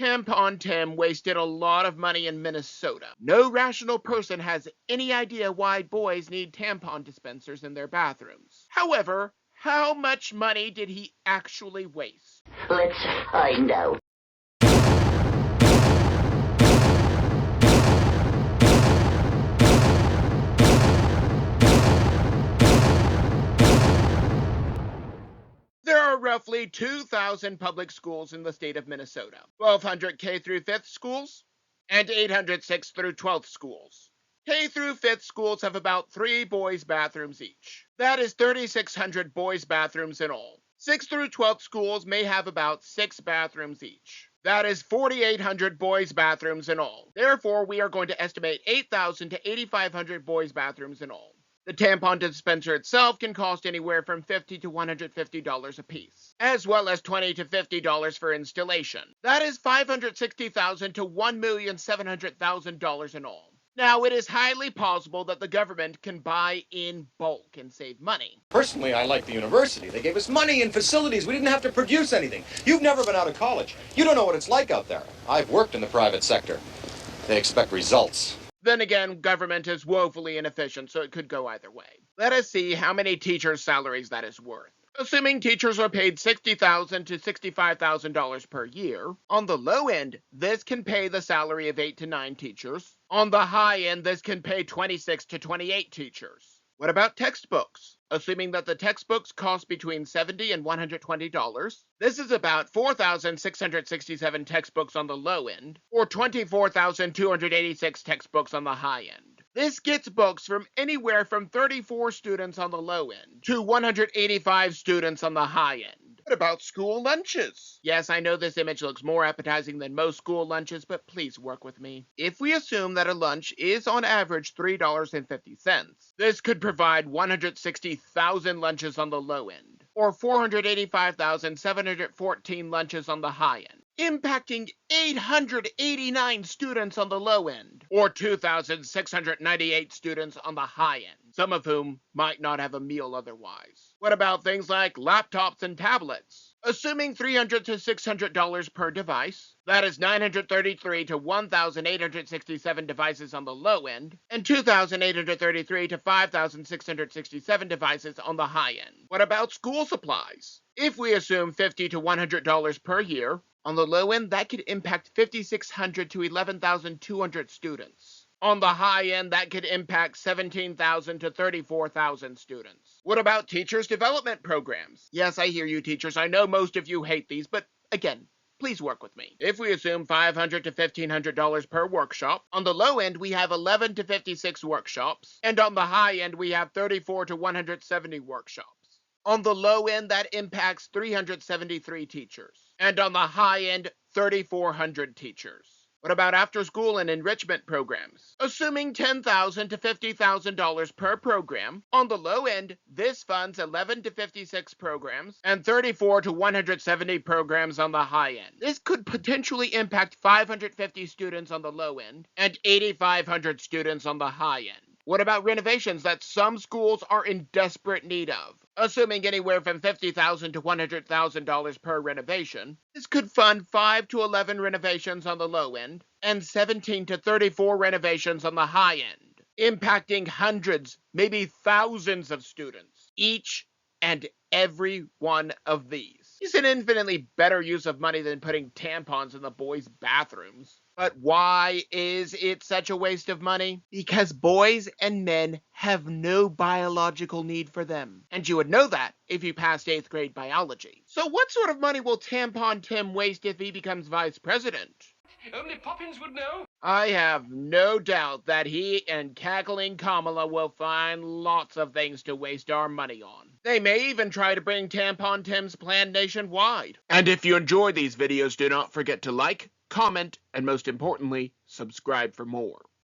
Tampon Tim wasted a lot of money in Minnesota. No rational person has any idea why boys need tampon dispensers in their bathrooms. However, how much money did he actually waste? Let's find out. There are roughly 2,000 public schools in the state of Minnesota, 1,200 K through 5th schools, and 800 6th through 12th schools. K through 5th schools have about 3 boys' bathrooms each. That is 3,600 boys' bathrooms in all. 6th through 12th schools may have about 6 bathrooms each. That is 4,800 boys' bathrooms in all. Therefore, we are going to estimate 8,000 to 8,500 boys' bathrooms in all. The tampon dispenser itself can cost anywhere from $50 to $150 a piece, as well as $20 to $50 for installation. That is $560,000 to $1,700,000 in all. Now, it is highly possible that the government can buy in bulk and save money. Personally, I like the university. They gave us money and facilities. We didn't have to produce anything. You've never been out of college. You don't know what it's like out there. I've worked in the private sector. They expect results. Then again, government is woefully inefficient, so it could go either way. Let us see how many teachers' salaries that is worth. Assuming teachers are paid $60,000 to $65,000 per year, on the low end, this can pay the salary of 8 to 9 teachers. On the high end, this can pay 26 to 28 teachers. What about textbooks? Assuming that the textbooks cost between $70 and $120, this is about 4,667 textbooks on the low end, or 24,286 textbooks on the high end. This gets books from anywhere from 34 students on the low end to 185 students on the high end. What about school lunches? Yes, I know this image looks more appetizing than most school lunches, but please work with me. If we assume that a lunch is on average $3.50, this could provide 160,000 lunches on the low end, or 485,714 lunches on the high end, impacting 889 students on the low end, or 2,698 students on the high end, some of whom might not have a meal otherwise. What about things like laptops and tablets? Assuming $300 to $600 per device, that is 933 to 1,867 devices on the low end, and 2,833 to 5,667 devices on the high end. What about school supplies? If we assume $50 to $100 per year, on the low end, that could impact 5,600 to 11,200 students. On the high end, that could impact 17,000 to 34,000 students. What about teachers' development programs? Yes, I hear you, teachers. I know most of you hate these, but again, please work with me. If we assume $500 to $1,500 per workshop, on the low end, we have 11 to 56 workshops, and on the high end, we have 34 to 170 workshops. On the low end, that impacts 373 teachers, and on the high end, 3,400 teachers. What about after-school and enrichment programs? Assuming $10,000 to $50,000 per program, on the low end, this funds 11 to 56 programs and 34 to 170 programs on the high end. This could potentially impact 550 students on the low end and 8,500 students on the high end. What about renovations that some schools are in desperate need of? Assuming anywhere from $50,000 to $100,000 per renovation, this could fund 5 to 11 renovations on the low end and 17 to 34 renovations on the high end, impacting hundreds, maybe thousands of students. Each and every one of these is an infinitely better use of money than putting tampons in the boys' bathrooms. But why is it such a waste of money? Because boys and men have no biological need for them. And you would know that if you passed 8th grade biology. So what sort of money will Tampon Tim waste if he becomes vice president? Only Poppins would know. I have no doubt that he and cackling Kamala will find lots of things to waste our money on. They may even try to bring Tampon Tim's plan nationwide. And if you enjoy these videos, do not forget to like, comment, and most importantly, subscribe for more.